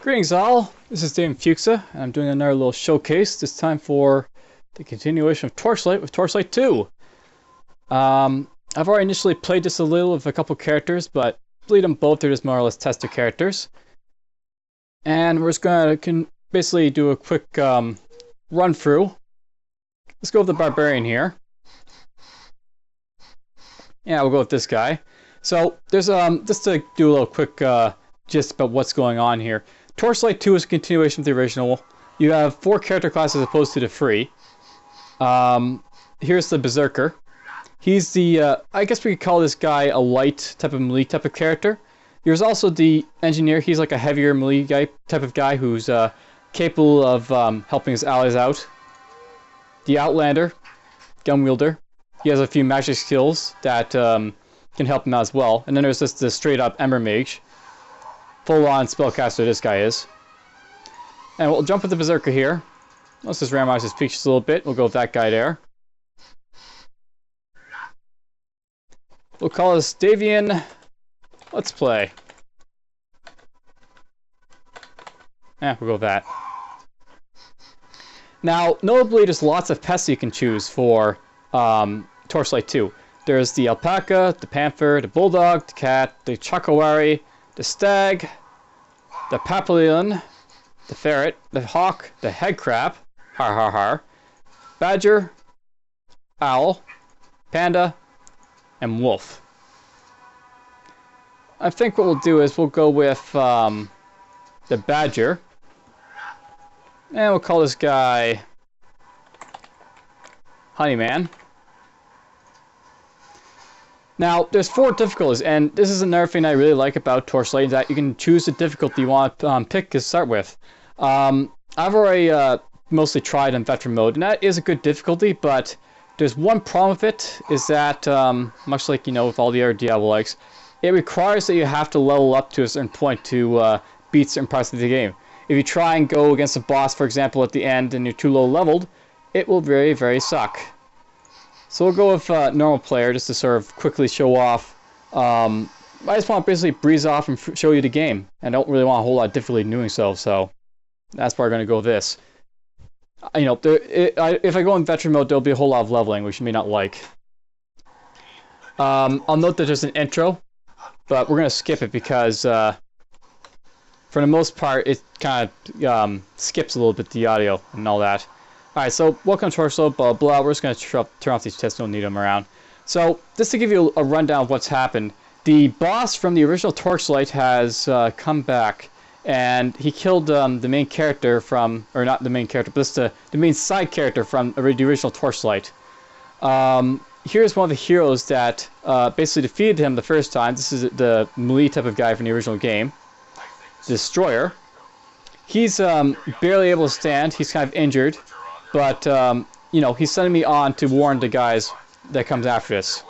Greetings all, this is Dave Fuchsa, and I'm doing another little showcase, this time for the continuation of Torchlight with Torchlight II. I've already initially played this a little with a couple characters, but I believe them both are just more or less tester characters. And we're just going to basically do a quick run through. Let's go with the Barbarian here. Yeah, we'll go with this guy. So, there's just to do a little quick gist about what's going on here. Torchlight 2 is a continuation of the original. You have 4 character classes as opposed to the 3. Here's the Berserker. He's the, I guess we could call this guy a light type of melee type of character. There's also the Engineer. He's like a heavier melee guy, type of guy who's capable of helping his allies out. The Outlander, gun wielder. He has a few magic skills that can help him out as well. And then there's just the straight up Ember Mage. Full-on spellcaster this guy is. And we'll jump with the Berserker here. Let's just randomize his features a little bit. We'll go with that guy there. We'll call this Davian. Let's play. Yeah, we'll go with that. Now, notably, there's lots of pests you can choose for Torchlight 2. There's the Alpaca, the Panther, the Bulldog, the Cat, the Chakawari, the Stag, the Papillon, the Ferret, the Hawk, the Head Crab, har har har, Badger, Owl, Panda, and Wolf. I think what we'll do is we'll go with the Badger, and we'll call this guy Honeyman. Now, there's 4 difficulties, and this is another thing I really like about Torchlight, is that you can choose the difficulty you want to pick to start with. I've already mostly tried in veteran mode, and that is a good difficulty, but there's one problem with it, is that, much like, you know, with all the other Diablo-likes, it requires that you have to level up to a certain point to beat certain parts of the game. If you try and go against a boss, for example, at the end, and you're too low leveled, it will very, very suck. So we'll go with normal player just to sort of quickly show off. I just want to basically breeze off and show you the game. I don't really want a whole lot of difficulty in doing so, so that's why we're going to go with this. You know, if I go in veteran mode, there'll be a whole lot of leveling, which you may not like. I'll note that there's an intro, but we're going to skip it because, for the most part, it kind of skips a little bit the audio and all that. Alright, so welcome to Torchlight, blah blah. We're just going to turn off these tests, don't need them around. So, just to give you a rundown of what's happened, the boss from the original Torchlight has come back, and he killed the main character from, or not the main character, but just the main side character from the original Torchlight. Here's one of the heroes that basically defeated him the first time. This is the melee type of guy from the original game. Destroyer. He's barely able to stand, he's kind of injured. But, you know, he's sending me on to warn the guys that comes after us.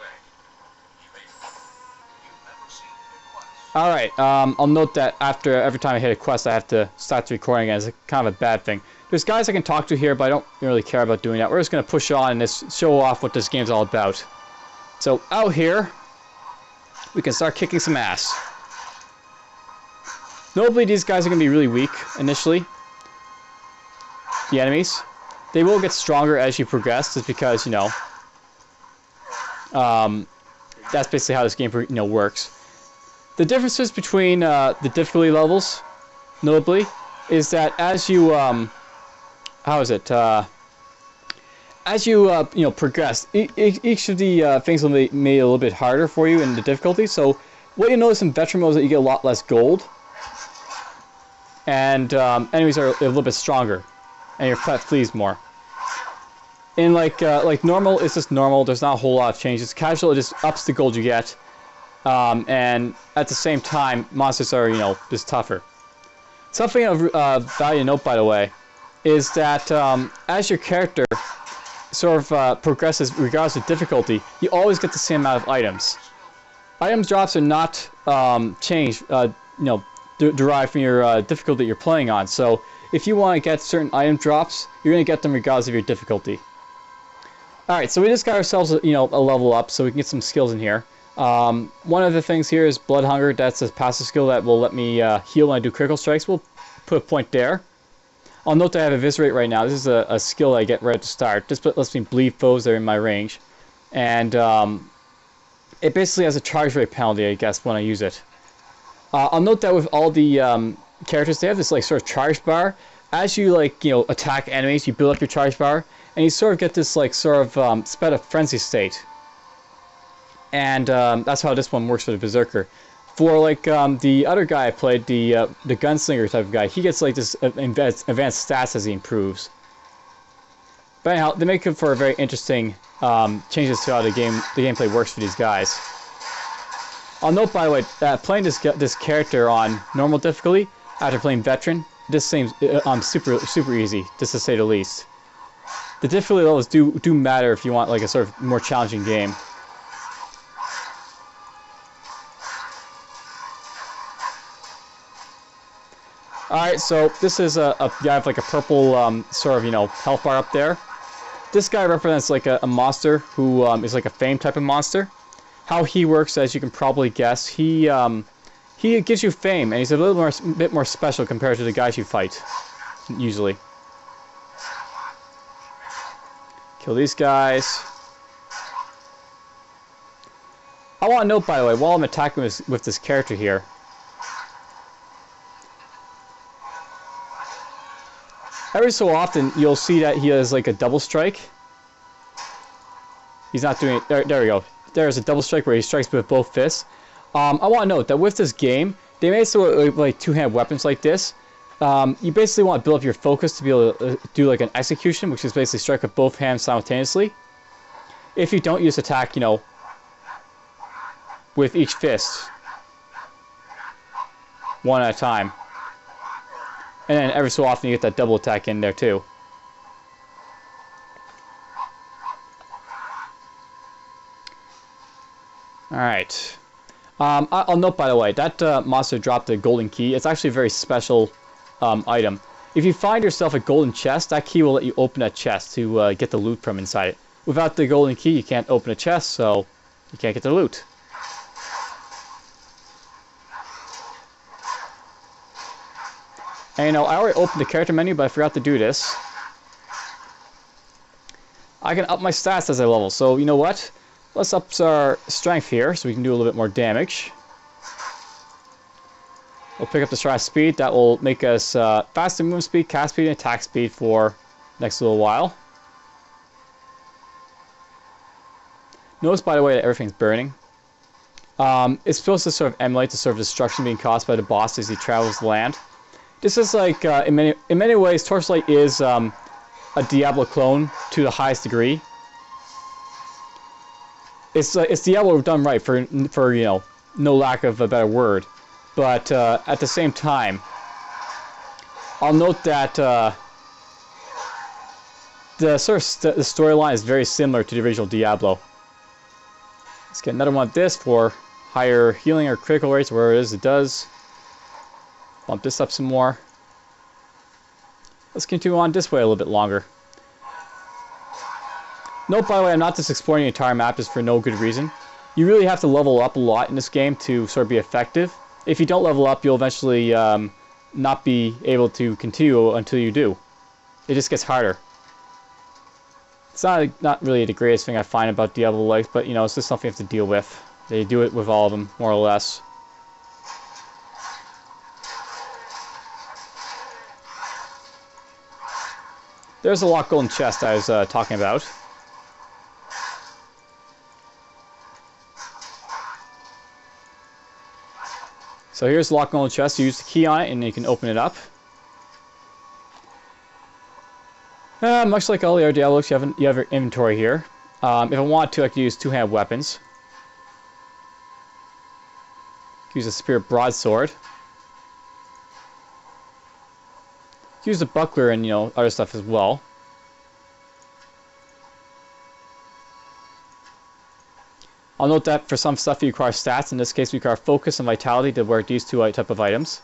Alright, I'll note that after every time I hit a quest, I have to start the recording again. It's kind of a bad thing. There's guys I can talk to here, but I don't really care about doing that. We're just going to push on and just show off what this game's all about. So, out here, we can start kicking some ass. Notably, these guys are going to be really weak initially. The enemies. They will get stronger as you progress, just because, you know, that's basically how this game, you know, works. The differences between the difficulty levels, notably, is that as you, as you, you know, progress, each of the things will be made a little bit harder for you in the difficulty. So, what you notice in veteran mode is that you get a lot less gold, and enemies are a little bit stronger. And your pet flees more. In like normal, it's just normal. There's not a whole lot of changes. Casual, it just ups the gold you get, and at the same time, monsters are, you know, just tougher. Something of value to note, by the way, is that as your character sort of progresses, regardless of difficulty, you always get the same amount of items. Items drops are not changed, you know, derived from your difficulty you're playing on. So, if you want to get certain item drops, you're going to get them regardless of your difficulty. Alright, so we just got ourselves, you know, a level up so we can get some skills in here. One of the things here is Blood Hunger. That's a passive skill that will let me heal when I do critical strikes. We'll put a point there. I'll note that I have Eviscerate right now. This is a skill I get right at the start. This lets me bleed foes that are in my range. And it basically has a charge rate penalty, I guess, when I use it. I'll note that with all the characters, they have this like sort of charge bar. As you attack enemies, you build up your charge bar, and you sort of get this like sort of sped up frenzy state. And that's how this one works for the Berserker. For like the other guy I played, the gunslinger type of guy, he gets like this advanced stats as he improves. But anyhow, they make it for a very interesting changes to how the gameplay works for these guys. I'll note, by the way, that playing this character on normal difficulty after playing veteran, this seems super easy, just to say the least. The difficulty levels do matter if you want like a sort of more challenging game. Alright, so this is a guy with like a purple sort of, health bar up there. This guy represents like a monster who is like a fame type of monster. How he works, as you can probably guess, he gives you fame, and he's a bit more special compared to the guys you fight, usually. Kill these guys. I want to note, by the way, while I'm attacking with this character here, every so often, you'll see that he has like a double strike. He's not doing it. There we go. There's a double strike where he strikes with both fists. I want to note that with this game, they made so like two-hand weapons like this. You basically want to build up your focus to be able to do like an execution, which is basically strike with both hands simultaneously. If you don't, you just attack, with each fist, one at a time. And then every so often you get that double attack in there too. Alright. I'll note, by the way, that monster dropped a golden key. It's actually a very special item. If you find yourself a golden chest, that key will let you open that chest to get the loot from inside it. Without the golden key, you can't open a chest, so you can't get the loot. And I already opened the character menu, but I forgot to do this. I can up my stats as I level, so you know what? Let's up our strength here so we can do a little bit more damage. We'll pick up the stride speed. That will make us faster movement speed, cast speed, and attack speed for the next little while. Notice, by the way, that everything's burning. It's supposed to sort of emulate the sort of destruction being caused by the boss as he travels the land. This is like, in many ways, Torchlight is a Diablo clone to the highest degree. It's Diablo done right, for no lack of a better word. But at the same time, I'll note that the storyline is very similar to the original Diablo. Let's get another one of this for higher healing or critical rates, where it does. Bump this up some more. Let's continue on this way a little bit longer. Note, by the way, I'm not just exploring the entire map just for no good reason. You really have to level up a lot in this game to sort of be effective. If you don't level up, you'll eventually not be able to continue until you do. It just gets harder. It's not really the greatest thing I find about Diablo-like, but it's just something you have to deal with. They do it with all of them, more or less. There's a locked golden chest I was talking about. So here's the locked golden chest. You use the key on it and you can open it up. Much like all the other Diablos, you have your inventory here. If I want to, I can use two-handed weapons. Use a spear broadsword. Use the buckler and other stuff as well. I'll note that for some stuff you require stats. In this case, we require focus and vitality to work these two type of items.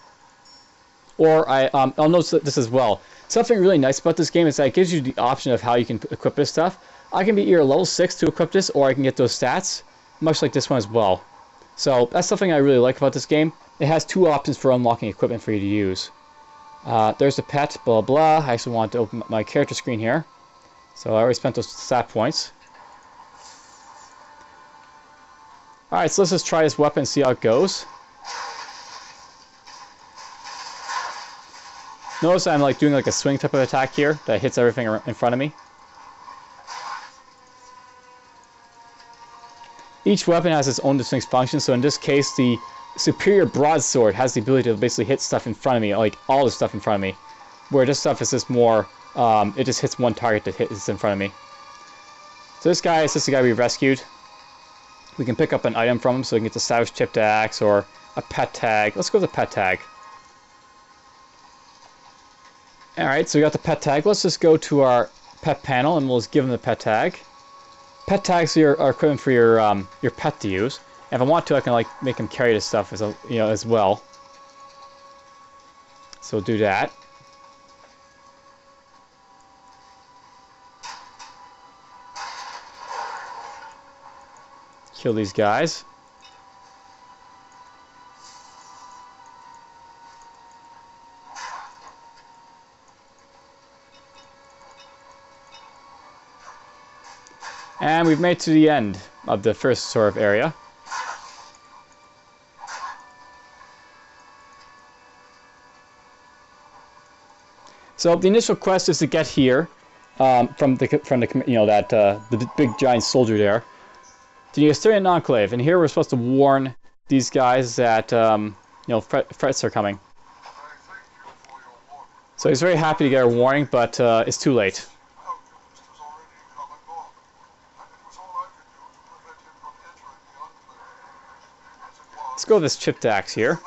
Or I'll note this as well. Something really nice about this game is that it gives you the option of how you can equip this stuff. I can be either level 6 to equip this, or I can get those stats. much like this one as well. So that's something I really like about this game. It has two options for unlocking equipment for you to use. There's the pet, blah blah. I actually want to open my character screen here. So I already spent those stat points. Alright, so let's just try this weapon and see how it goes. Notice I'm like doing like a swing type of attack here that hits everything in front of me. Each weapon has its own distinct function, so in this case the superior broadsword has the ability to basically hit stuff in front of me, like all the stuff in front of me. Where this stuff is just more, it just hits one target that hits in front of me. So this guy is just the guy we rescued. We can pick up an item from him, so we can get the Savage Chipped Axe or a pet tag. Let's go with the pet tag. Alright, so we got the pet tag. Let's just go to our pet panel and we'll just give him the pet tag. Pet tags are equivalent for your pet to use. And if I want to, I can like make him carry this stuff as as well. So we'll do that. Kill these guys. And we've made to the end of the first sort of area. So the initial quest is to get here from the the big giant soldier there to the Asterian Enclave, and here we're supposed to warn these guys that threats are coming. So he's very happy to get a warning, but it's too late. Let's go with this chipped axe here.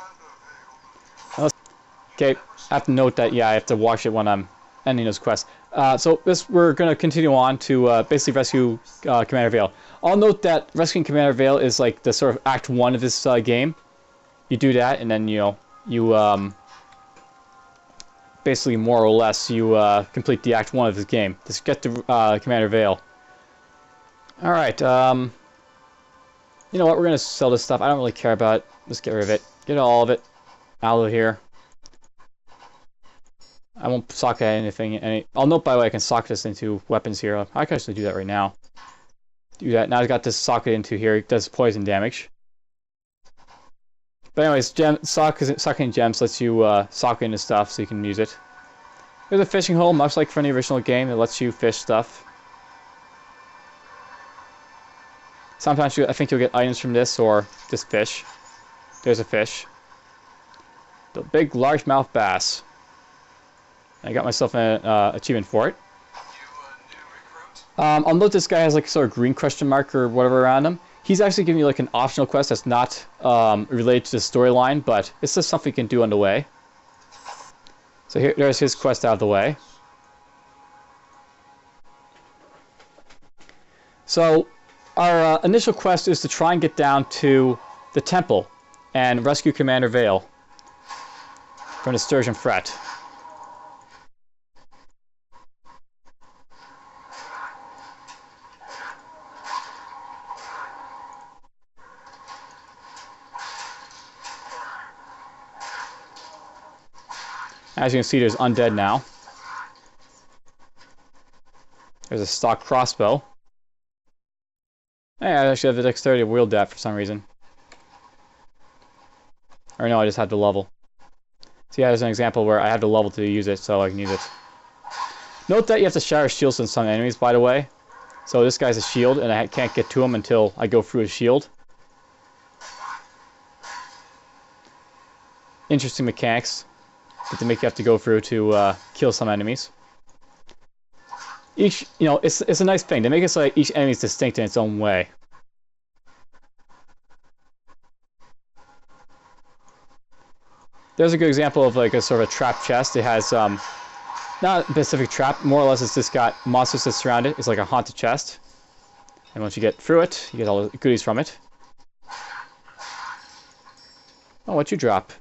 Okay, I have to note that, yeah, I have to watch it when I'm ending this quest. So we're going to continue on to basically rescue Commander Vale. I'll note that rescuing Commander Vale is like the sort of Act 1 of this game. You do that, and then, you basically, more or less, you complete the Act 1 of this game. Just get to Commander Vale. Alright, you know what, we're going to sell this stuff. I don't really care about it. Let's get rid of it. Get all of it out of here. I won't socket anything. I'll note, by the way, I can socket this into weapons here. I can actually do that right now. Do that. Now I've got this socket into here. It does poison damage. But anyways, socketing gems lets you socket into stuff so you can use it. There's a fishing hole, much like from the original game. It lets you fish stuff. Sometimes I think you'll get items from this, or just fish. There's a fish. The big largemouth bass. I got myself an achievement for it. I'll note this guy has like sort of green question mark or whatever around him. He's actually giving you like an optional quest that's not related to the storyline, but it's just something you can do on the way. So there's his quest out of the way. So our initial quest is to try and get down to the temple and rescue Commander Vale from the Sturgeon Threat. As you can see, there's undead now. There's a stock crossbow. Hey, I actually have the dexterity to wield that for some reason. Or no, I just had the level. So yeah, there's an example where I had the level to use it, so I can use it. Note that you have to shatter shields on some enemies, by the way. So this guy's a shield, and I can't get to him until I go through his shield. Interesting mechanics that they make you have to go through to kill some enemies. Each, it's a nice thing. They make it so like each enemy is distinct in its own way. There's a good example of like a sort of a trap chest. It has not a specific trap, more or less it's just got monsters that surround it. It's like a haunted chest. And once you get through it, you get all the goodies from it. Oh, what'd you drop?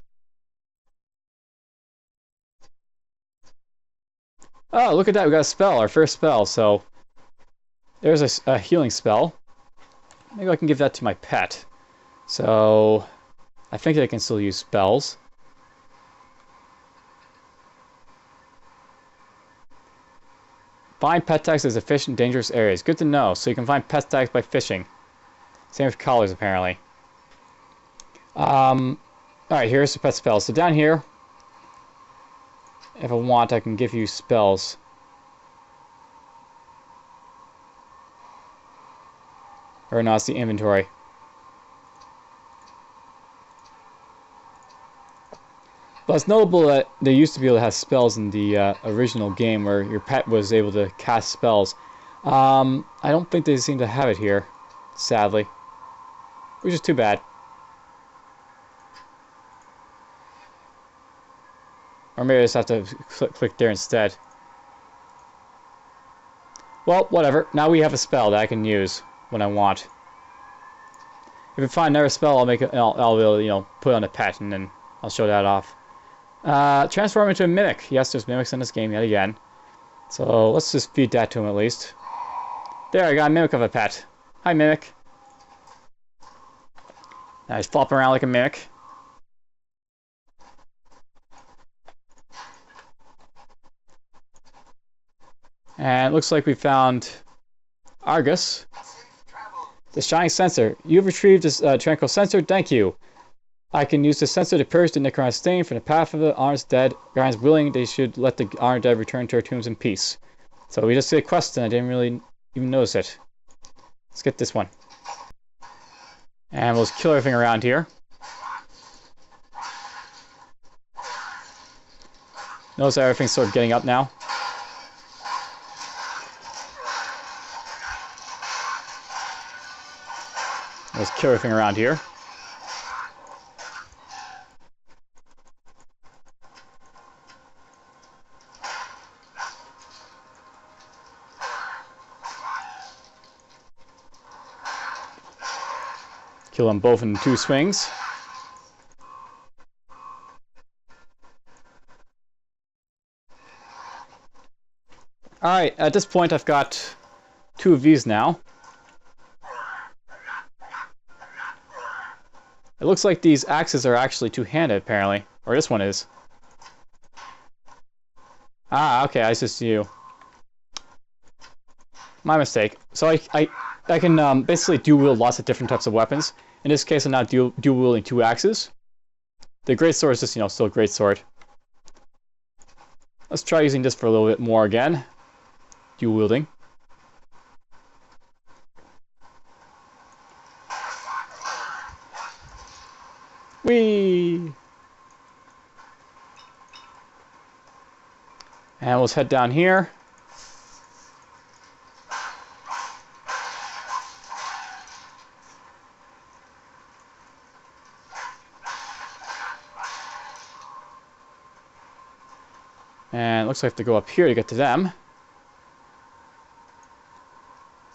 Oh, look at that, we got a spell, our first spell, so there's a healing spell. maybe I can give that to my pet. So I think I can still use spells. Find pet tags as a fish in dangerous areas. Good to know. So you can find pet tags by fishing. Same with collars, apparently. Alright, here's the pet spells. So down here, if I want, I can give you spells. Or no, it's the inventory. But it's notable that they used to be able to have spells in the original game where your pet was able to cast spells. I don't think they seem to have it here, sadly. Which is too bad. Or maybe I just have to click there instead. Well, whatever. Now we have a spell that I can use when I want. If I find another spell, I'll make it. I'll put on a pet, and then I'll show that off. Transform into a mimic. Yes, there's mimics in this game yet again. So let's just feed that to him at least. There, I got a mimic of a pet. Hi, mimic. Now he's flopping around like a mimic. And it looks like we found Argus. The shining sensor. You've retrieved this tranquil sensor. Thank you. I can use the sensor to purge the Necron stain from the path of the honor's dead. Guardians willing, they should let the honored dead return to their tombs in peace. So we just did a quest and I didn't really even notice it. Let's get this one. And we'll just kill everything around here. Notice that everything's sort of getting up now. Let's kill everything around here. Kill them both in 2 swings. Alright, at this point I've got 2 of these now. It looks like these axes are actually two-handed, apparently. Or this one is. Ah, okay, I just you. My mistake. So I can basically dual-wield lots of different types of weapons. In this case, I'm not dual-wielding 2 axes. The greatsword is just, still a greatsword. Let's try using this for a little bit more again. Dual-wielding. Whee! And let's head down here. And it looks like I have to go up here to get to them.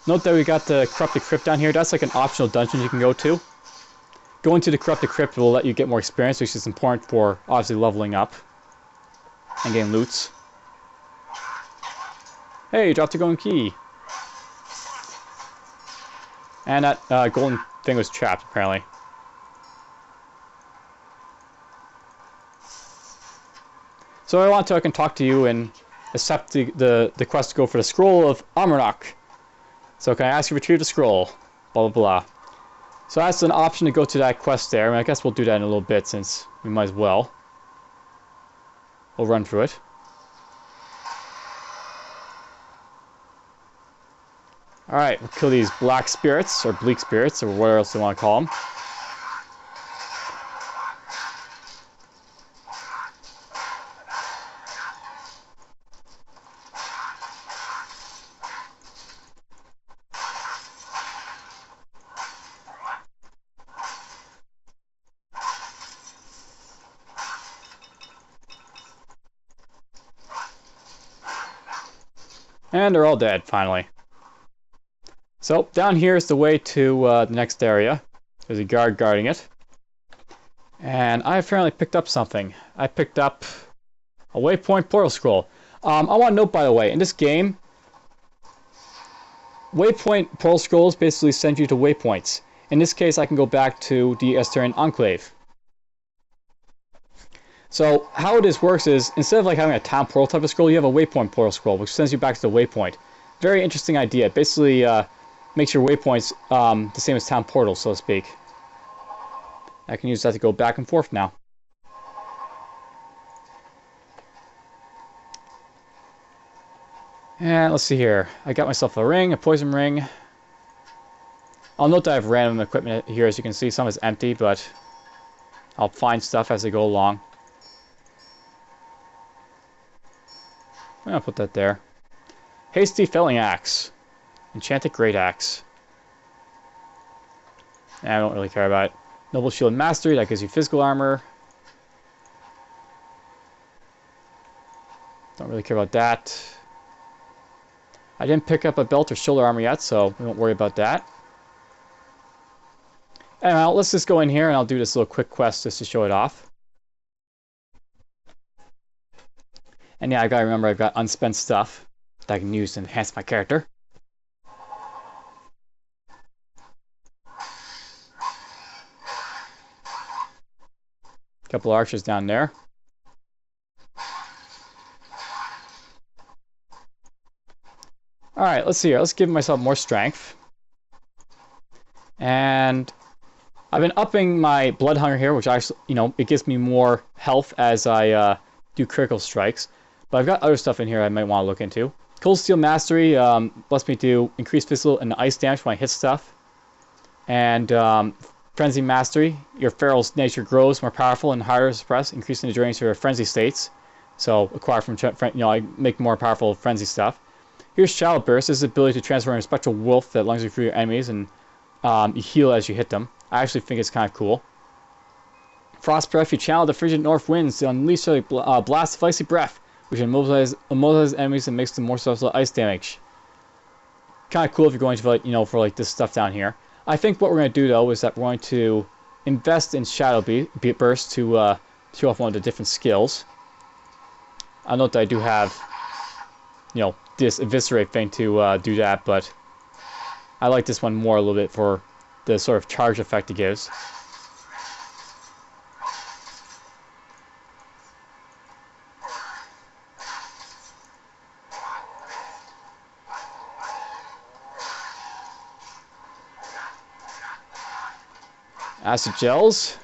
Note that we got the Corrupted Crypt down here. That's like an optional dungeon you can go to. Going to the Corrupted Crypt will let you get more experience, which is important for, obviously, leveling up. And getting loots. Hey, dropped a golden key. And that golden thing was trapped, apparently. So if I want to, I can talk to you and accept the quest to go for the Scroll of Amarok. So can I ask you to retrieve the scroll? Blah, blah, blah. So that's an option to go to that quest there. I mean, I guess we'll do that in a little bit since we might as well. We'll run through it. Alright, we'll kill these black spirits, or bleak spirits, or whatever else you want to call them. And they're all dead, finally. So, down here is the way to the next area. There's a guard guarding it. And I apparently picked up something. I picked up a waypoint portal scroll. I want to note, by the way, in this game, waypoint pearl scrolls basically send you to waypoints. In this case, I can go back to the Astarian Enclave. So how this works is, instead of like having a town portal type of scroll, you have a waypoint portal scroll, which sends you back to the waypoint. Very interesting idea. It basically makes your waypoints the same as town portals, so to speak. I can use that to go back and forth now. And let's see here. I got myself a ring, a poison ring. I'll note that I have random equipment here, as you can see. Some is empty, but I'll find stuff as I go along. I'm gonna put that there. Hasty Felling Axe. Enchanted Great Axe. I don't really care about it. Noble Shield Mastery, that gives you physical armor. Don't really care about that. I didn't pick up a belt or shoulder armor yet, so we won't worry about that. And let's just go in here and I'll do this little quick quest just to show it off. And yeah, I gotta remember I've got unspent stuff that I can use to enhance my character. Couple archers down there. Alright, let's see here. Let's give myself more strength. And I've been upping my blood hunger here, which actually, you know, it gives me more health as I do critical strikes. But I've got other stuff in here I might want to look into. Cold Steel Mastery lets me do increased physical and ice damage when I hit stuff. And Frenzy Mastery, your feral's nature grows more powerful and harder to suppress, increasing the duration of your frenzy states. So acquire from, you know, I make more powerful frenzy stuff. Here's Shadow Burst. This is the ability to transform a spectral wolf that lunges through your enemies and you heal as you hit them. I actually think it's kind of cool. Frost Breath, you channel the frigid north winds to unleash a blast of icy breath, which immobilizes enemies and makes them more susceptible to ice damage. Kind of cool if you're going to, like, you know, for like this stuff down here. I think what we're going to do though is that we're going to invest in Shadow Burst to show off one of the different skills. I note that I do have, you know, this Eviscerate thing to do that, but I like this one more a little bit for the sort of charge effect it gives. Acid Gels.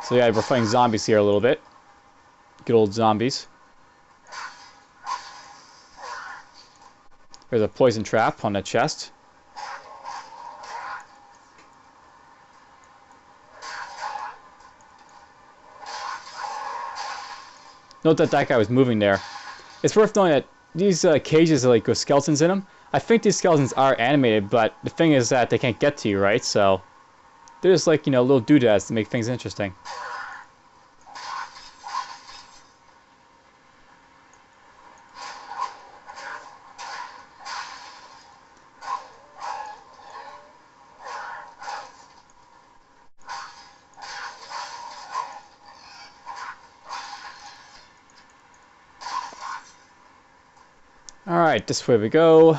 So yeah, we're fighting zombies here a little bit. Good old zombies. There's a poison trap on the chest. Note that that guy was moving there. It's worth knowing that these cages are like with skeletons in them. I think these skeletons are animated, but the thing is that they can't get to you, right? So they're just like, you know, little doodads to make things interesting. Alright, this way we go.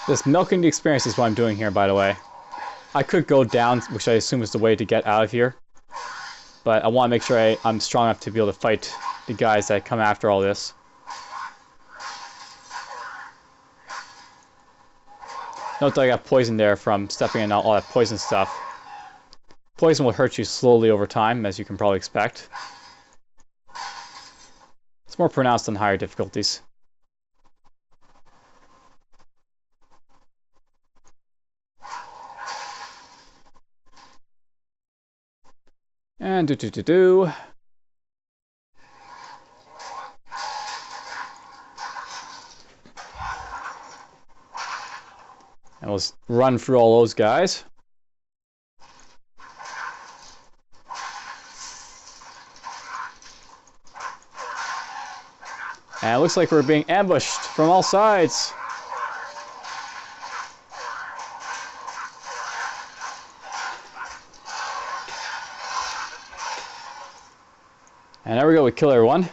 This milking the experience is what I'm doing here, by the way. I could go down, which I assume is the way to get out of here. But I want to make sure I'm strong enough to be able to fight the guys that come after all this. Note that I got poisoned there from stepping in all that poison stuff. Poison will hurt you slowly over time, as you can probably expect. It's more pronounced on higher difficulties. And do. And let's run through all those guys. And it looks like we're being ambushed from all sides. And there we go, we kill everyone.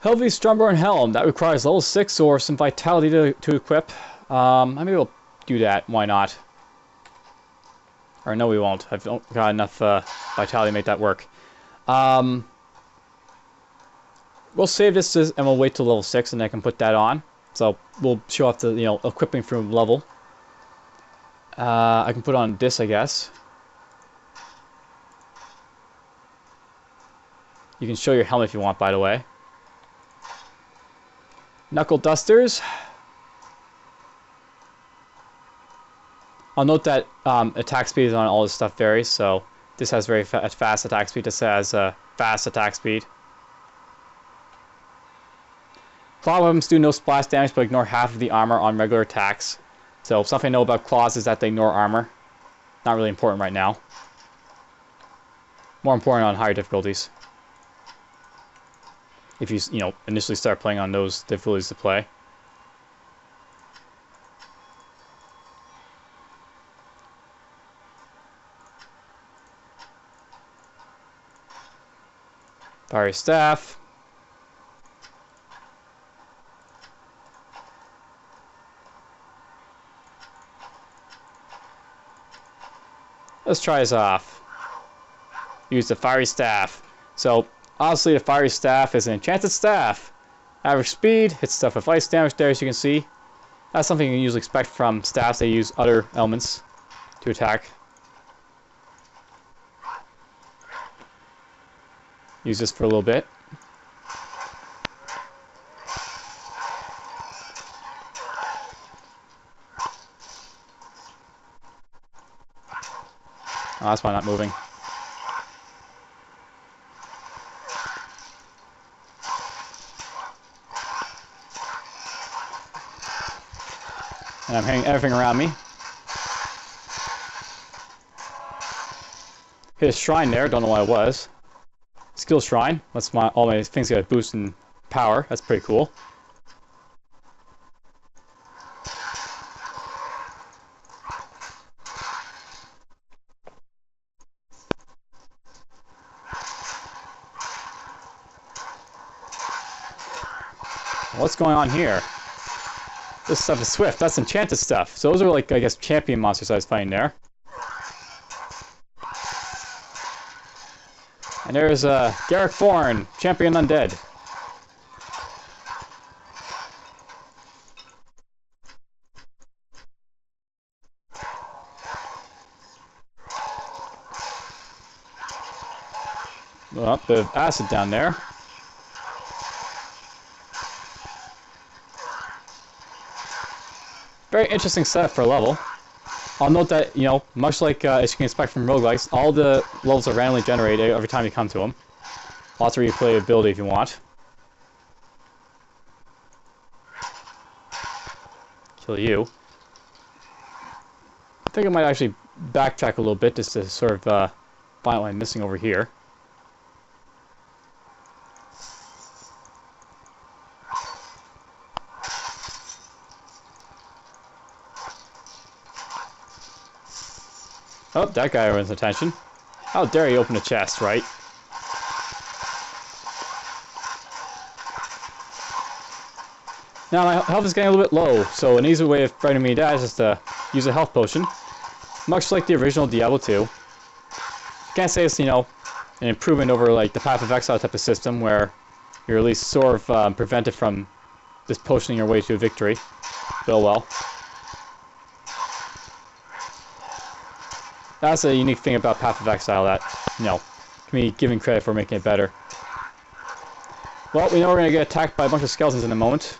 Heavy Stromborn Helm, that requires level 6 or some vitality to equip. Maybe we'll do that, why not? Or no, we won't. I've got enough vitality to make that work. We'll save this and we'll wait till level 6 and I can put that on. So we'll show off the, you know, equipping from level. I can put on this, I guess. You can show your helmet if you want, by the way. Knuckle dusters. I'll note that attack speed on all this stuff varies, so this has very fast attack speed, this has fast attack speed. Claw weapons do no splash damage, but ignore half of the armor on regular attacks. So something I know about claws is that they ignore armor. Not really important right now. More important on higher difficulties. If you know, initially start playing on those difficulties to play. Fiery staff. Let's try this off. Use the fiery staff. So obviously the fiery staff is an enchanted staff. Average speed, hits stuff with ice damage there, as you can see. That's something you can usually expect from staffs that use other elements to attack. Use this for a little bit. Oh, that's why I'm not moving. And I'm hitting everything around me. Hit a shrine there, don't know what it was. Skill shrine. That's all my things got a boost in power. That's pretty cool. What's going on here? This stuff is swift. That's enchanted stuff. So those are like, I guess, champion monsters I was fighting there. And there's Garrick Thorn, champion undead. Well, a bit of acid down there. Very interesting setup for a level. I'll note that, you know, much like as you can expect from roguelikes, all the levels are randomly generated every time you come to them. Lots of replayability if you want. Kill you. I think I might actually backtrack a little bit just to sort of find what I'm missing over here. Oh, that guy wants attention. How dare you open a chest, right? Now my health is getting a little bit low, so an easy way of fighting me that is just to use a health potion. Much like the original Diablo 2. Can't say it's, you know, an improvement over like the Path of Exile type of system where you're at least sort of prevented from just potioning your way to a victory. But oh well. That's a unique thing about Path of Exile that, you know, can be given credit for making it better. Well, we know we're going to get attacked by a bunch of skeletons in a moment.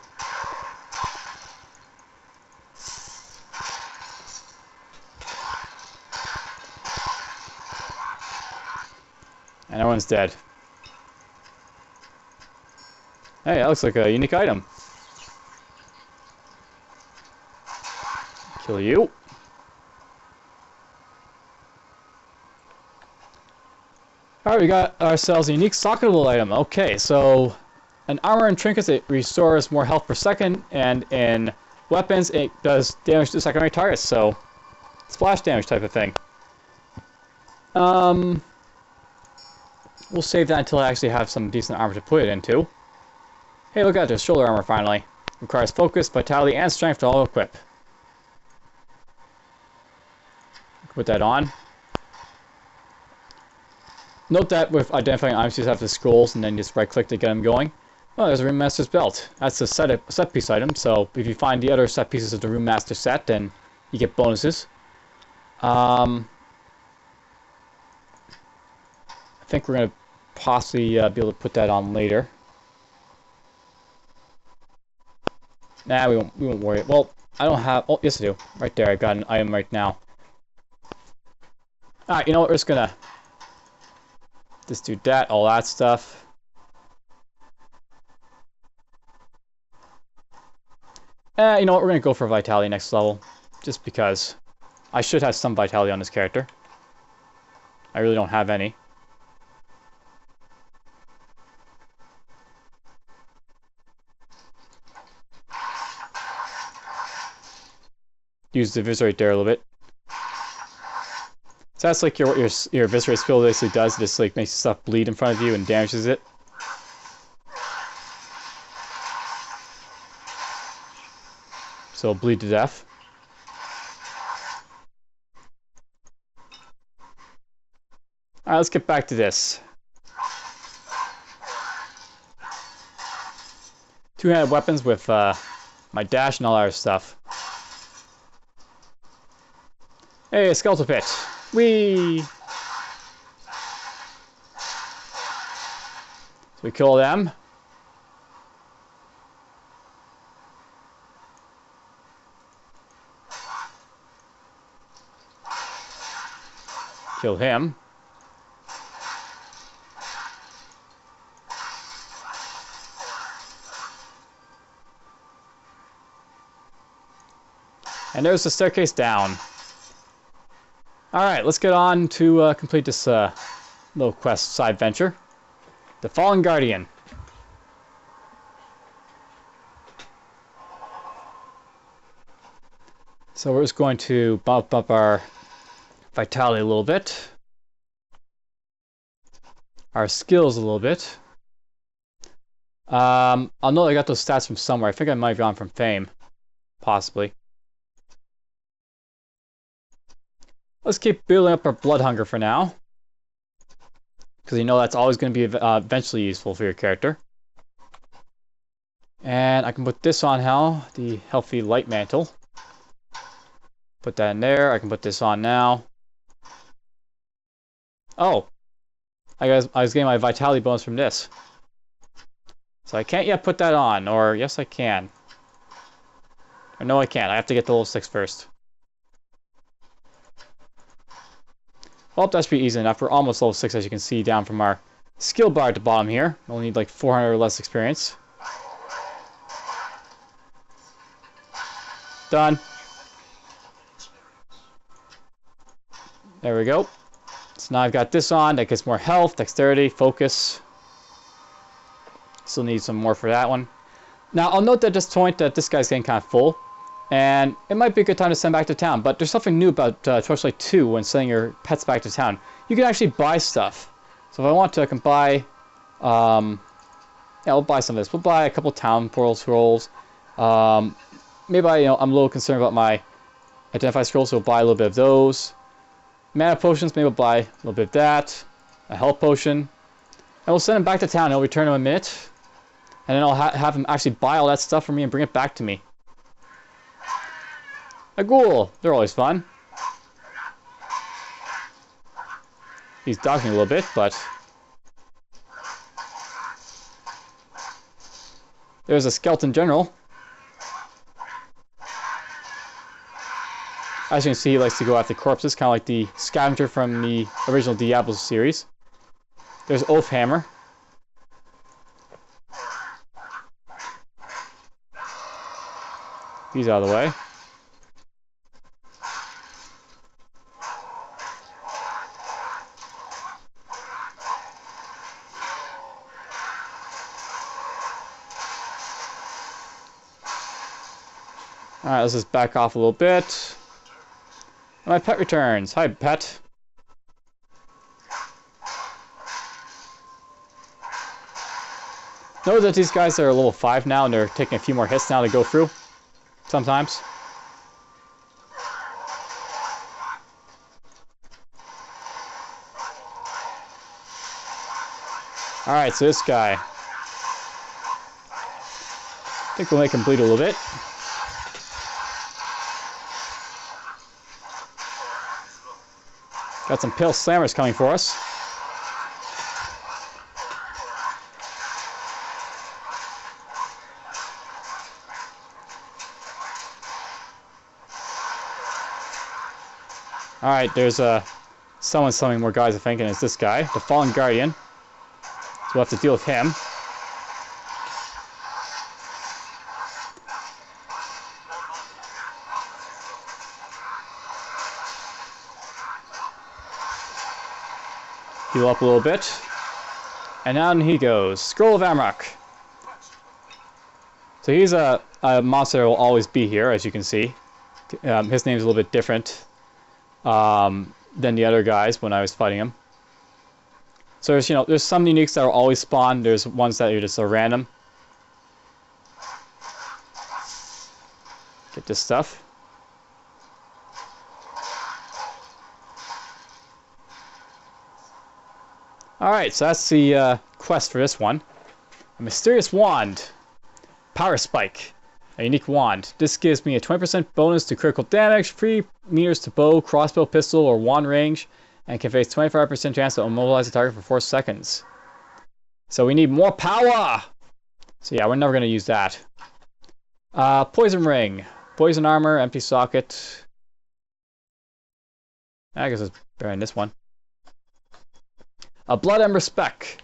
And everyone's dead. Hey, that looks like a unique item. Kill you. Alright, we got ourselves a unique socketable item. Okay, so an armor and trinkets, it restores more health per second, and in weapons, it does damage to secondary targets, so splash damage type of thing. We'll save that until I actually have some decent armor to put it into. Hey, look at this, shoulder armor finally. Requires focus, vitality, and strength to all equip. Put that on. Note that with identifying items, you just have the scrolls and then just right click to get them going. Oh, there's a Room Master's Belt. That's a set piece item, so if you find the other set pieces of the Room Master set, then you get bonuses. I think we're going to possibly be able to put that on later. Nah, we won't worry. Well, I don't have... Oh, yes I do. Right there, I got an item right now. Alright, you know what, we're just gonna... just do that, all that stuff. You know what, we're gonna go for Vitality next level. Just because. I should have some Vitality on this character. I really don't have any. Use the Viscerate there a little bit. So that's like what your Viscerate skill basically does. It just like makes stuff bleed in front of you and damages it. So it'll bleed to death. Alright, let's get back to this. Two-handed weapons with my dash and all our stuff. Hey, a skeletal pit. Whee! So we kill them. Kill him. And there's the staircase down. Alright, let's get on to complete this little quest side venture. The Fallen Guardian. So we're just going to bump up our vitality a little bit. Our skills a little bit. I'll know I got those stats from somewhere. I think I might have gone from Fame. Possibly. Let's keep building up our blood hunger for now. Because you know that's always going to be eventually useful for your character. And I can put this on now, the Healthy Light Mantle. Put that in there. I can put this on now. Oh! I was getting my vitality bonus from this. So I can't yet put that on, or yes I can. Or no I can't, I have to get to level 6 first. Well, that should be easy enough. We're almost level 6, as you can see down from our skill bar at the bottom here. We'll need like 400 or less experience. Done. There we go. So now I've got this on. That gets more health, dexterity, focus. Still need some more for that one. Now, I'll note at this point that this guy's getting kind of full. And it might be a good time to send back to town, but there's something new about Torchlight 2 when sending your pets back to town. You can actually buy stuff. So if I want to, I can buy... yeah, we'll buy some of this. We'll buy a couple town portal scrolls. Maybe I'm a little concerned about my identify scrolls, so we'll buy a little bit of those. Mana potions, maybe we'll buy a little bit of that. A health potion. And we'll send him back to town. I'll return him in a minute. And then I'll have him actually buy all that stuff for me and bring it back to me. A ghoul! They're always fun. He's dodging a little bit, but... There's a skeleton general. As you can see, he likes to go after corpses, kind of like the scavenger from the original Diablo series. There's Oathhammer. He's out of the way. Alright, let's just back off a little bit. And my pet returns. Hi, pet. Notice that these guys are level 5 now, and they're taking a few more hits now to go through. Sometimes. Alright, so this guy. I think we'll make him bleed a little bit. Got some Pale Slammers coming for us. Alright, there's someone summoning more guys, I think, and it's this guy, the Fallen Guardian. So we'll have to deal with him. Heal up a little bit. And on he goes. Scroll of Amrock. So he's a monster that will always be here, as you can see. His name's a little bit different than the other guys when I was fighting him. So there's, there's some uniques that will always spawn. There's ones that are just random. Get this stuff. Alright, so that's the quest for this one. A mysterious wand. Power spike. A unique wand. This gives me a 20% bonus to critical damage, 3 meters to bow, crossbow, pistol, or wand range, and can face 25% chance to immobilize the target for 4 seconds. So we need more power! So yeah, we're never going to use that. Poison ring. Poison armor, empty socket. I guess it's better than this one. A Blood Ember Spec.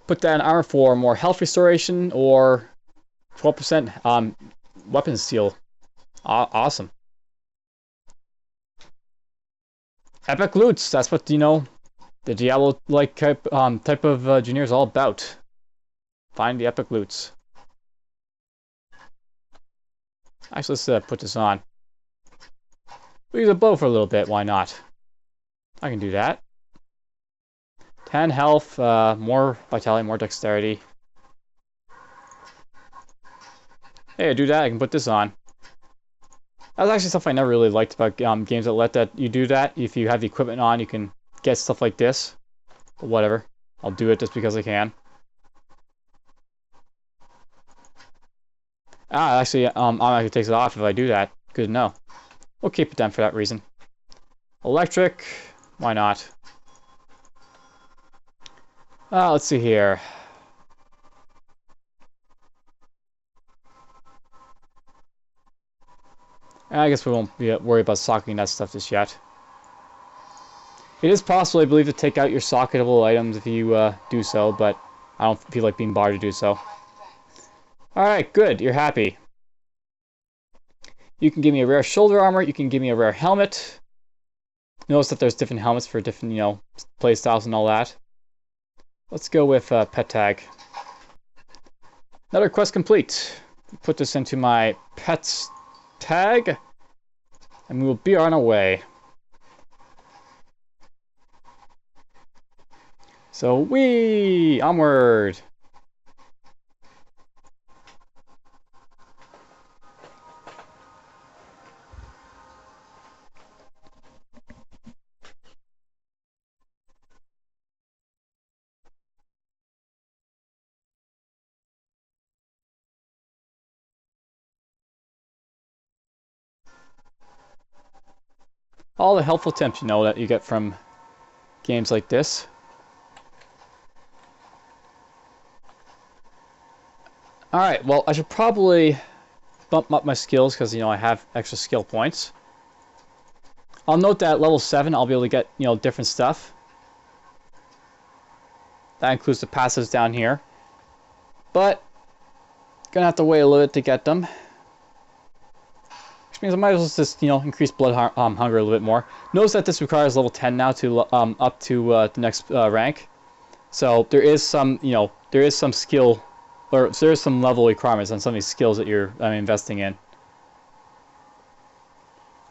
Put that in armor for more health restoration or 12% weapon seal. Awesome. Epic loots. That's what, the Diablo-like type of engineer is all about. Find the epic loots. Actually, let's put this on. We'll use a bow for a little bit. Why not? I can do that. 10 health, more vitality, more dexterity. Hey, I do that, I can put this on. That's actually stuff I never really liked about games that let you do that. If you have the equipment on, you can get stuff like this. But whatever. I'll do it just because I can. Actually, automatically takes it off if I do that. Good to know. We'll keep it down for that reason. Electric. Why not? Let's see here. I guess we won't be worried about socketing that stuff just yet. It is possible, I believe, to take out your socketable items if you do so, but I don't feel like being bothered to do so. Alright, good. You're happy. You can give me a rare shoulder armor. You can give me a rare helmet. Notice that there's different helmets for different, play styles and all that. Let's go with pet tag. Another quest complete. Put this into my pets tag, and we will be on our way. So onward. All the helpful tips, that you get from games like this. Alright, well, I should probably bump up my skills because, I have extra skill points. I'll note that at level 7, I'll be able to get, different stuff. That includes the passives down here. But, gonna have to wait a little bit to get them. Which means I might as well just, increase blood hunger a little bit more. Notice that this requires level 10 now to up to the next rank. So there is some, there is some skill, or there is some level requirements on some of these skills that you're investing in.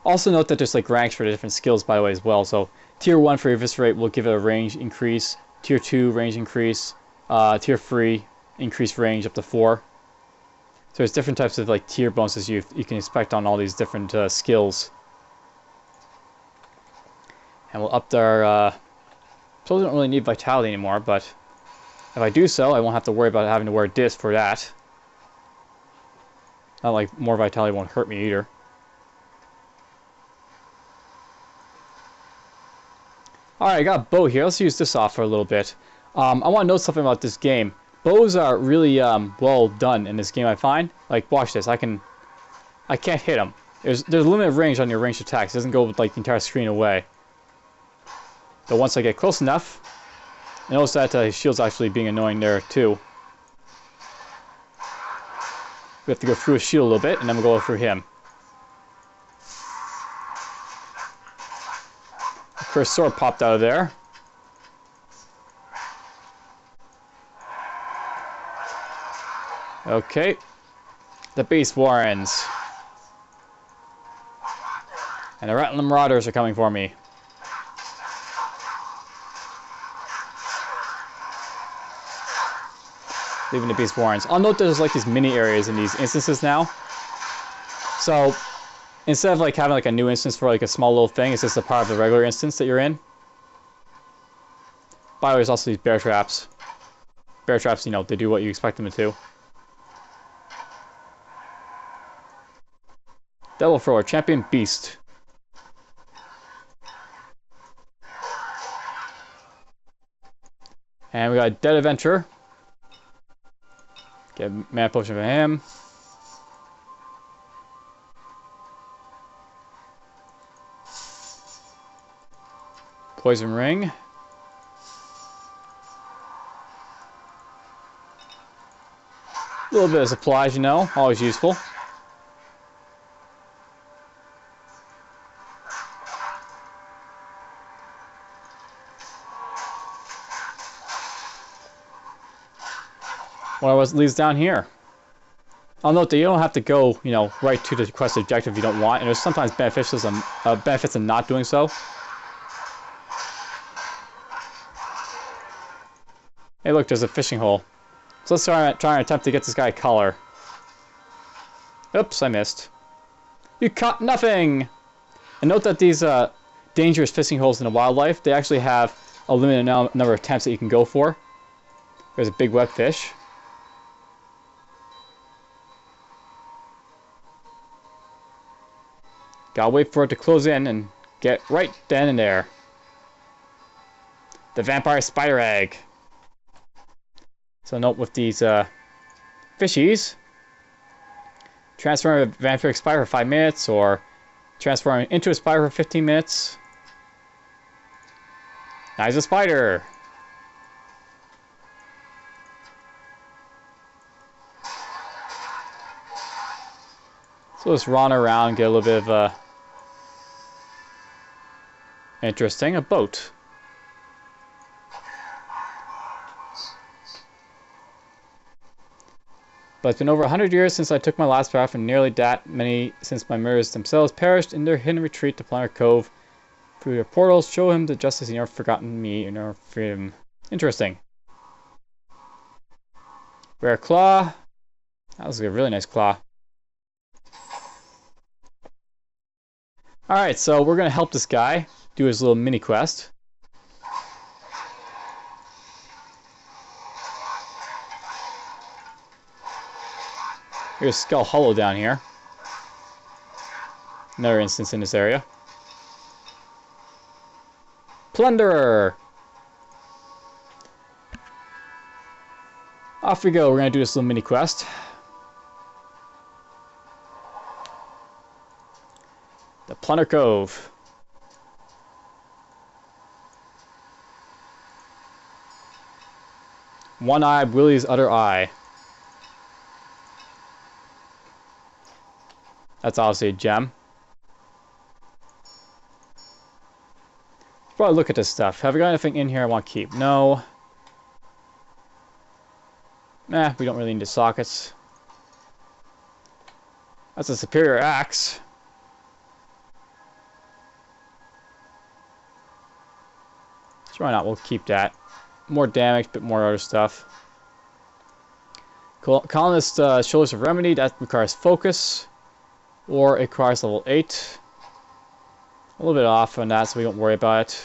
Also note that there's like ranks for the different skills, by the way, as well. So tier 1 for eviscerate will give it a range increase. Tier 2 range increase. Tier 3 increased range up to 4. So there's different types of like tier bonuses you can expect on all these different skills. And we'll up our. So we don't really need vitality anymore, but if I do so, I won't have to worry about having to wear a disc for that. Not like more vitality won't hurt me either. Alright, I got a bow here. Let's use this off for a little bit. I want to note something about this game. Bows are really well done in this game, I find. Like, watch this. I can't hit them. There's a limited range on your ranged attacks. It doesn't go with like the entire screen away. But once I get close enough, I notice that his shield's actually being annoying there too. We have to go through his shield a little bit, and then we'll go through him. Of course, sword popped out of there. Okay. The Beast Warrens. And the Rattling Marauders are coming for me. Leaving the Beast Warrens. I'll note there's like these mini areas in these instances now. So instead of like having like a new instance for like a small little thing, it's just a part of the regular instance that you're in. By the way, there's also these bear traps. Bear traps, you know, they do what you expect them to do. Devil Thrower, Champion Beast. And we got a Dead Adventurer. Get a mana potion for him. Poison Ring. A little bit of supplies, you know, always useful. What leads down here? I'll note that you don't have to go, you know, right to the quest objective if you don't want, and there's sometimes benefits in not doing so. Hey, look, there's a fishing hole. So let's try and attempt to get this guy a collar. Oops, I missed. You caught nothing! And note that these dangerous fishing holes in the wildlife, they actually have a limited number of attempts that you can go for. There's a big web fish. Gotta wait for it to close in and get right then and there. The Vampire Spider Egg. So note with these fishies, transform a vampiric spider for 5 minutes, or transform into a spider for 15 minutes. Now he's a spider. So let's run around, get a little bit of interesting, a boat. But it's been over 100 years since I took my last breath, and nearly that many since my mirrors themselves perished in their hidden retreat to Plunder Cove. Through your portals, show him the justice he never forgotten me, and never freedom. Interesting. Rare claw. That was a really nice claw. Alright, so we're going to help this guy do his little mini quest. Here's Skull Hollow down here. Another instance in this area. Plunderer! Off we go, we're going to do this little mini quest. The Plunder Cove. One-Eye Willie's Other Eye. That's obviously a gem. Probably look at this stuff. Have I got anything in here I want to keep? No. Nah, we don't really need the sockets. That's a superior axe. So why not? We'll keep that. More damage, but more other stuff. Colonist Shoulders of Remedy, that requires focus. Or it requires level 8. A little bit off on that, so we don't worry about it.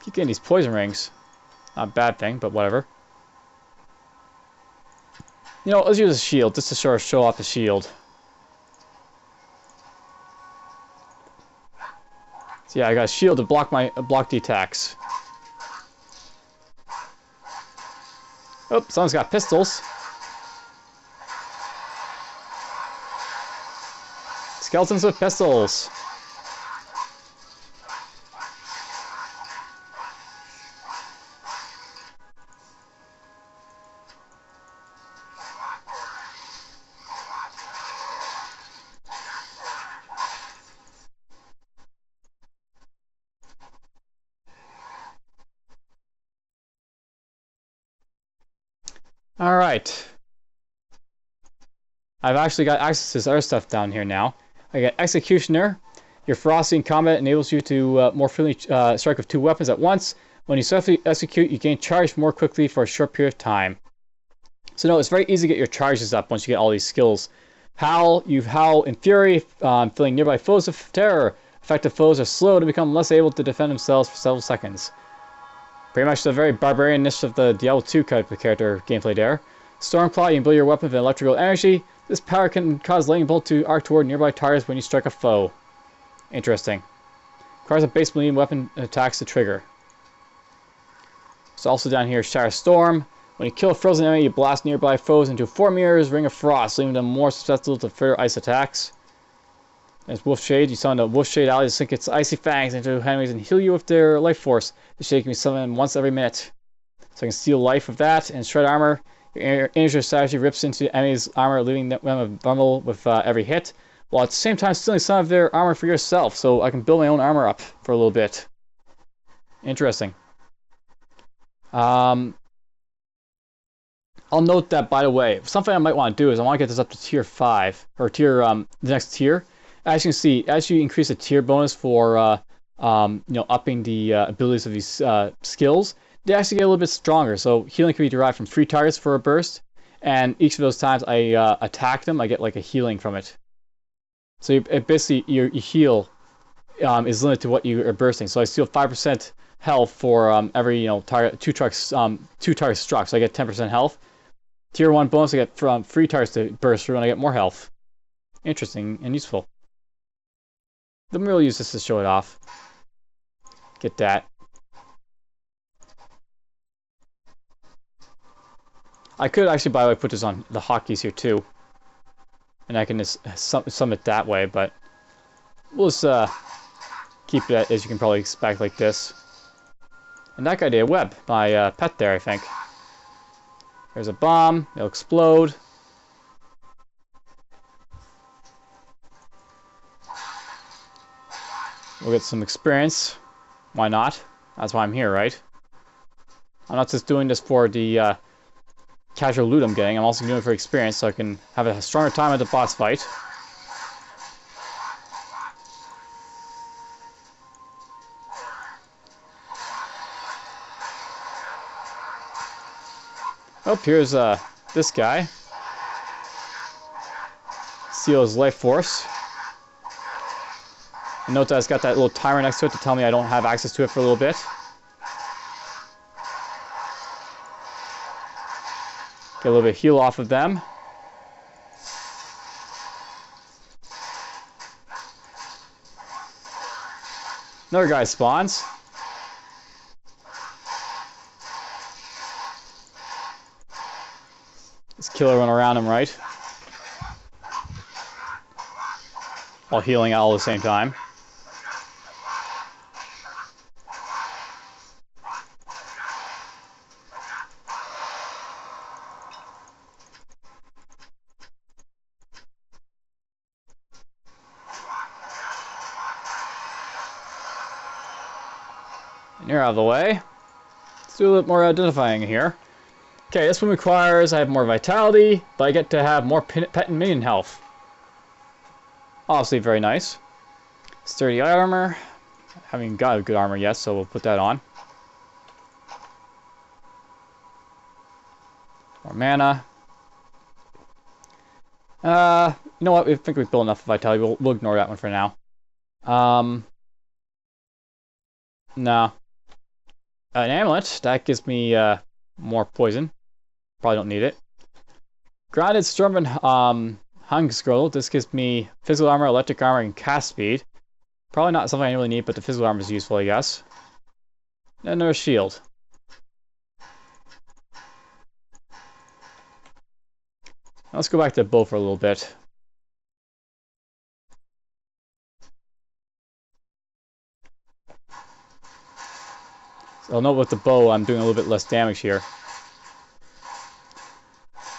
Keep getting these poison rings. Not a bad thing, but whatever. You know, let's use a shield, just to show off the shield. So yeah, I got a shield to block the attacks. Oh, someone's got pistols. Skeletons with pistols. Alright. I've actually got access to this other stuff down here now. I got Executioner. Your ferocity in combat enables you to more freely strike with 2 weapons at once. When you successfully execute, you gain charge more quickly for a short period of time. So no, it's very easy to get your charges up once you get all these skills. Howl, you howl in fury, filling nearby foes with terror. Effective foes are slow to become less able to defend themselves for several seconds. Pretty much the very barbarian-ish of the Diablo 2 type of character gameplay there. Stormclaw, you imbued your weapon with electrical energy. This power can cause lightning bolt to arc toward nearby targets when you strike a foe. Interesting. Requires a base melee weapon attacks to trigger. So also down here, Shatter Storm. When you kill a frozen enemy, you blast nearby foes into a 4 meters ring of frost, leaving them more susceptible to further ice attacks. There's Wolf Shade. You summon a Wolf Shade ally to sink its icy fangs into enemies and heal you with their life force. The shade can be summoned once every minute. So I can steal life with that and shred armor. Your energy strategy rips into the enemy's armor, leaving them vulnerable with every hit, while at the same time stealing some of their armor for yourself. So I can build my own armor up for a little bit. Interesting. I'll note that, by the way, something I might want to do is I want to get this up to tier 5 or tier the next tier. As you can see, as you increase the tier bonus for upping the abilities of these skills, they actually get a little bit stronger. So healing can be derived from 3 targets for a burst, and each of those times I attack them, I get like a healing from it. So basically your heal is limited to what you are bursting. So I steal 5% health for every target, 2 targets struck. So I get 10% health. Tier 1 bonus, I get from 3 targets to burst through, and I get more health. Interesting and useful. Then we'll use this to show it off. Get that. I could actually, by the way, put this on the hotkeys here too. And I can just sum it that way, but we'll just keep it, as you can probably expect, like this. And that guy did a web, my pet there, I think. There's a bomb, it'll explode. We'll get some experience. Why not? That's why I'm here, right? I'm not just doing this for the casual loot I'm getting. I'm also doing it for experience, so I can have a stronger time at the boss fight. Oh, here's this guy. Steal his life force. And note that it's got that little timer next to it to tell me I don't have access to it for a little bit. Get a little bit of heal off of them. Another guy spawns. Let's kill everyone around him, right? While healing all at the same time. And you're out of the way. Let's do a little more identifying here. Okay, this one requires I have more vitality, but I get to have more pet and minion health. Obviously very nice. Sturdy armor. Haven't even got a good armor yet, so we'll put that on. More mana. You know what? I think we've built enough vitality. We'll ignore that one for now. No. An amulet. That gives me more poison. Probably don't need it. Grounded Storm and Hung Scroll. This gives me physical armor, electric armor, and cast speed. Probably not something I really need, but the physical armor is useful, I guess. And another shield. Let's go back to the bow for a little bit. So I'll note with the bow, I'm doing a little bit less damage here.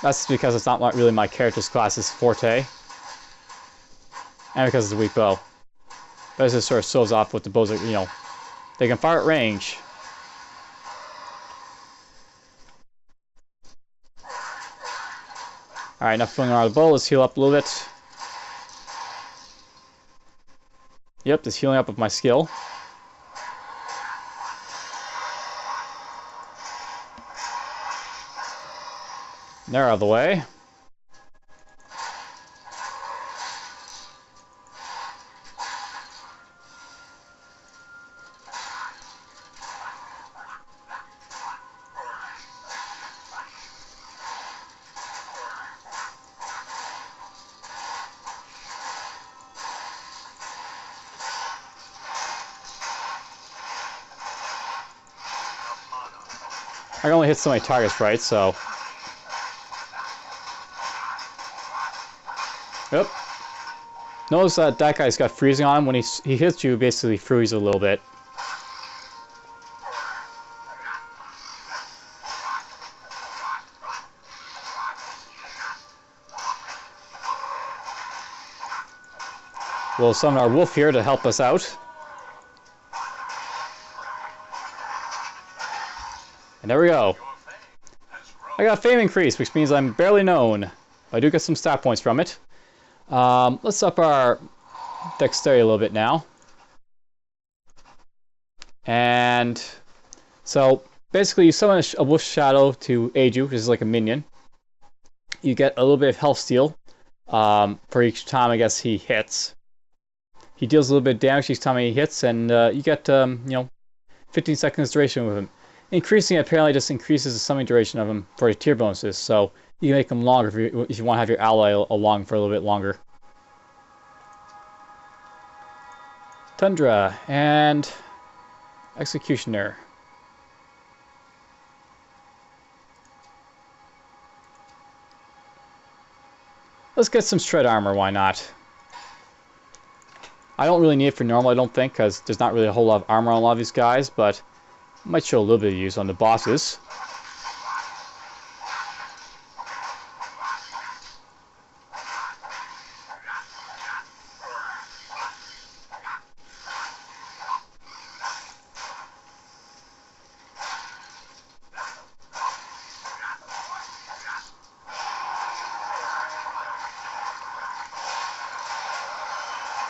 That's because it's not really my character's class's forte. And because it's a weak bow. But it just sort of shows off what the bows are, you know. They can fire at range. Alright, enough filling around the bow. Let's heal up a little bit. Yep, just healing up with my skill. They're out of the way. I can only hit so many targets, right? So. Yep. Notice that that guy's got freezing on him. When he hits you, basically freeze a little bit. We'll summon our wolf here to help us out. And there we go. I got a fame increase, which means I'm barely known. I do get some stat points from it. Let's up our dexterity a little bit now. And so basically you summon a wolf shadow to aid you, which is like a minion. You get a little bit of health steal for each time I guess he hits. He deals a little bit of damage each time he hits, and you get you know, 15 seconds duration with him. Increasing it apparently just increases the summoning duration of him for tier bonuses, so you can make them longer if you want to have your ally along for a little bit longer. Tundra and Executioner. Let's get some shred armor, why not? I don't really need it for normal, I don't think, because there's not really a whole lot of armor on a lot of these guys, but might show a little bit of use on the bosses.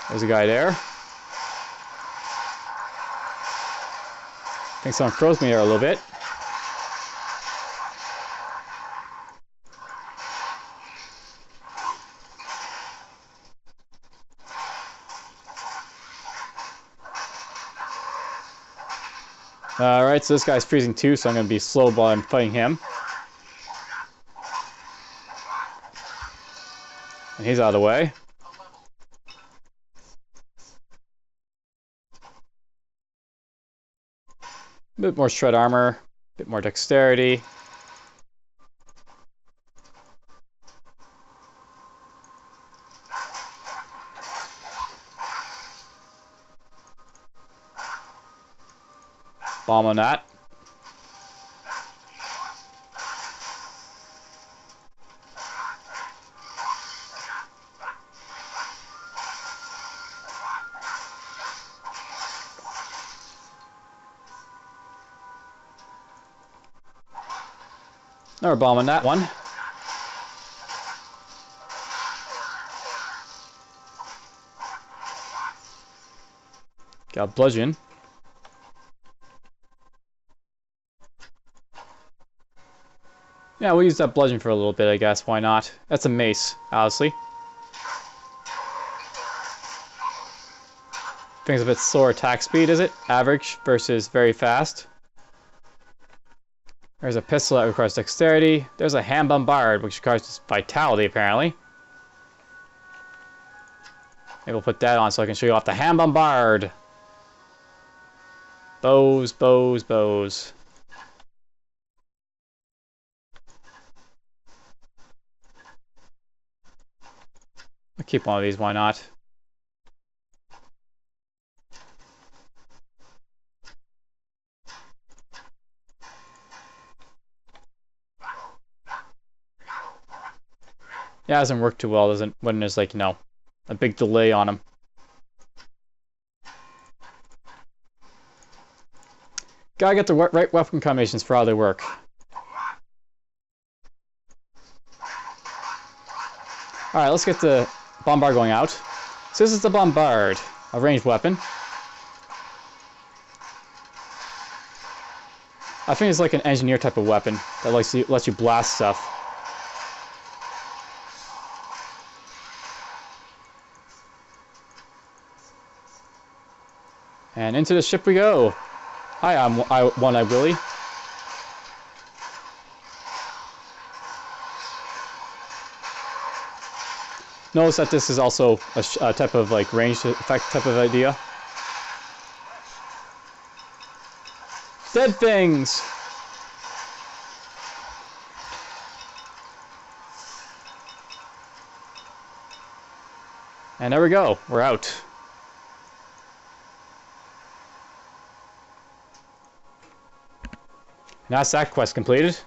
There's a guy there. I think someone froze me there a little bit. Alright, so this guy's freezing too, so I'm going to be slow while I'm fighting him. And he's out of the way. A bit more shred armor, a bit more dexterity. Bomb on that. Another bomb on that one. Got a bludgeon. Yeah, we'll use that bludgeon for a little bit, I guess. Why not? That's a mace, obviously. Thing's a bit slower attack speed, is it? Average versus very fast. There's a pistol that requires dexterity. There's a hand bombard, which requires vitality, apparently. Maybe we'll put that on so I can show you off the hand bombard. Bows, bows, bows. I'll keep one of these, why not? Yeah, it doesn't work too well, doesn't when there's like, you know, a big delay on them. Gotta get the right weapon combinations for how they work. Alright, let's get the bombard going out. So this is the bombard, a ranged weapon. I think it's like an engineer type of weapon that lets you blast stuff. And into the ship we go. Hi, I'm One-Eyed Willie. Notice that this is also a type of like ranged effect type of idea. Dead things! And there we go. We're out. And that's that quest completed.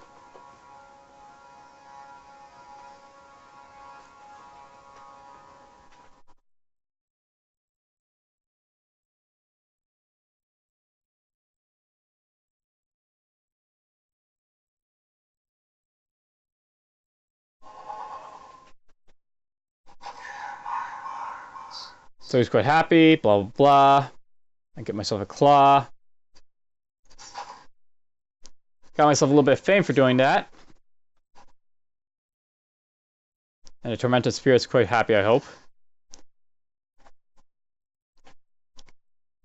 So he's quite happy, blah blah blah. I get myself a claw. Got myself a little bit of fame for doing that. And the Tormented Spirit's quite happy, I hope.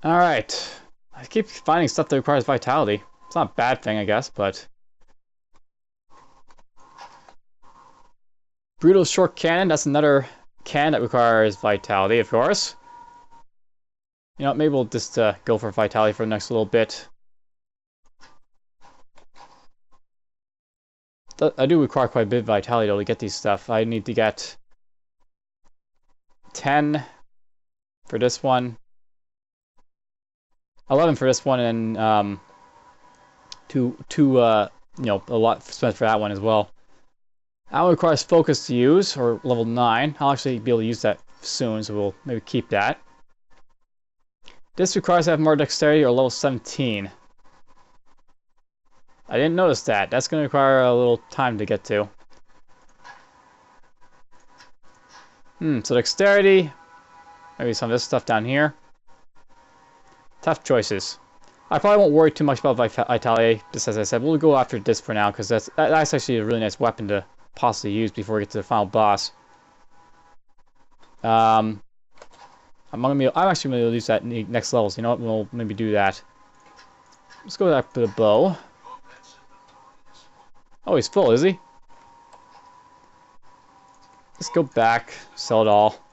Alright. I keep finding stuff that requires vitality. It's not a bad thing, I guess, but... Brutal Short Cannon, that's another cannon that requires vitality, of course. You know what, maybe we'll just go for vitality for the next little bit. I do require quite a bit of vitality though to get these stuff. I need to get 10 for this one, 11 for this one, and two you know, a lot spent for that one as well. That one requires focus to use, or level 9. I'll actually be able to use that soon, so we'll maybe keep that. This requires to have more dexterity, or level 17. I didn't notice that. That's going to require a little time to get to. So dexterity. Maybe some of this stuff down here. Tough choices. I probably won't worry too much about vitality, just as I said. We'll go after this for now, because that's actually a really nice weapon to possibly use before we get to the final boss. I'm actually going to use that in the next level, so you know what? We'll maybe do that. Let's go back to the bow. Oh, he's full, is he? Let's go back, sell it all.